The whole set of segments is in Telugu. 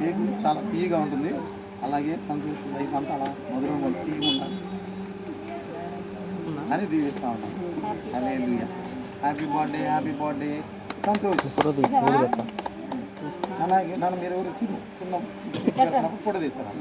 కేక్ చాలా తీయగా ఉంటుంది. అలాగే సంతోష్ లైఫ్ అంతా అలా మధురంగా తీయగా ఉండాలి అని దీవిస్తూ ఉంటాం. హల్లెలూయా. Happy birthday Santosh. అలాగే నన్ను మీరు ఎవరు చిన్న ఫోటో తీస్తారా?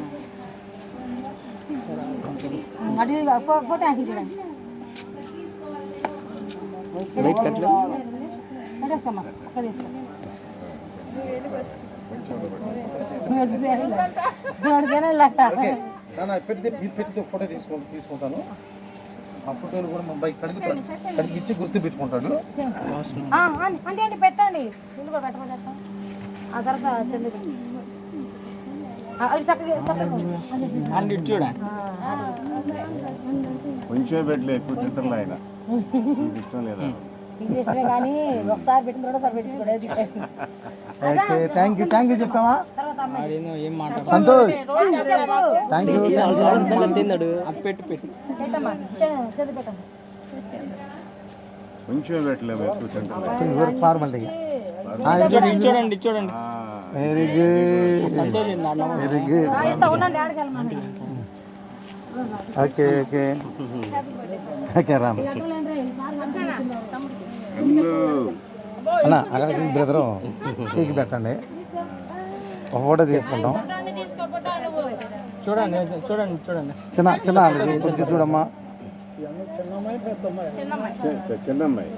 పెట్టి ఫోటో తీసుకుంటాను. ఆ ఫోటోలు కూడా మా బైక్ కడిగిచ్చి గుర్తు పెట్టుకుంటాడు. అంటే పెట్టండి ఆ తర్వాత కొంచెం పెట్టలే, ఎక్కువ తింటారు ఆయన. ఇష్టం లేదా? కానీ ఒకసారి పెట్టిన రెండోసారి పెట్టుకోలేదు. థ్యాంక్ యూ చెప్పామా సంతోష్? Thank you. కొంచెం పెట్టలేము, ఎక్కువ తింటారు. ఫార్మాలిటీ. చూడండి చూడండి. Very good, very good. Okay okay okay Ram అన్న అక్కడ బ్రదరు కేక్ పెట్టండి, ఒక ఫోటో తీసుకుంటాం. చూడండి చూడండి చూడండి. చిన్న కొంచెం చూడమ్మా. చిన్నమ్మాయి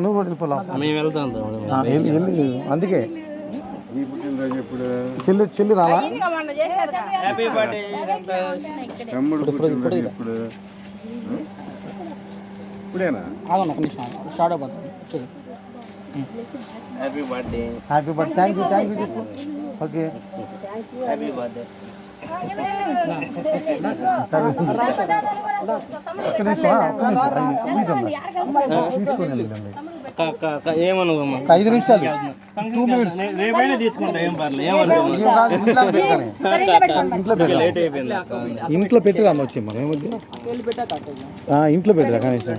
నువ్వు కూడా వెళ్ళిపోలా. మేము వెళ్తాం అందుకే ఈ పుట్టినరోజు ఎప్పుడు? చెల్లి రాలా? హ్యాపీ బర్త్డే తమ్ముడు పుట్టినరోజు ఎప్పుడు? ఇప్పుడేనా? ఆగండి ఒక నిమిషం, స్టార్ట్ అయిపోతుంది. చూడు. Happy birthday. థ్యాంక్ యూ చెప్పు. Okay happy birthday. సరే ఒక్క నిమిషం తీసుకోండి. ఏమనుకోమ్మా, 5 నిమిషాలు, 2 minutes. రేపైనా తీసుకుంటా, ఏం పర్లేదు. ఇంట్లో పెట్టి రామొచ్చి మరి ఏమొద్దు, ఇంట్లో పెట్టిరా కనీసం.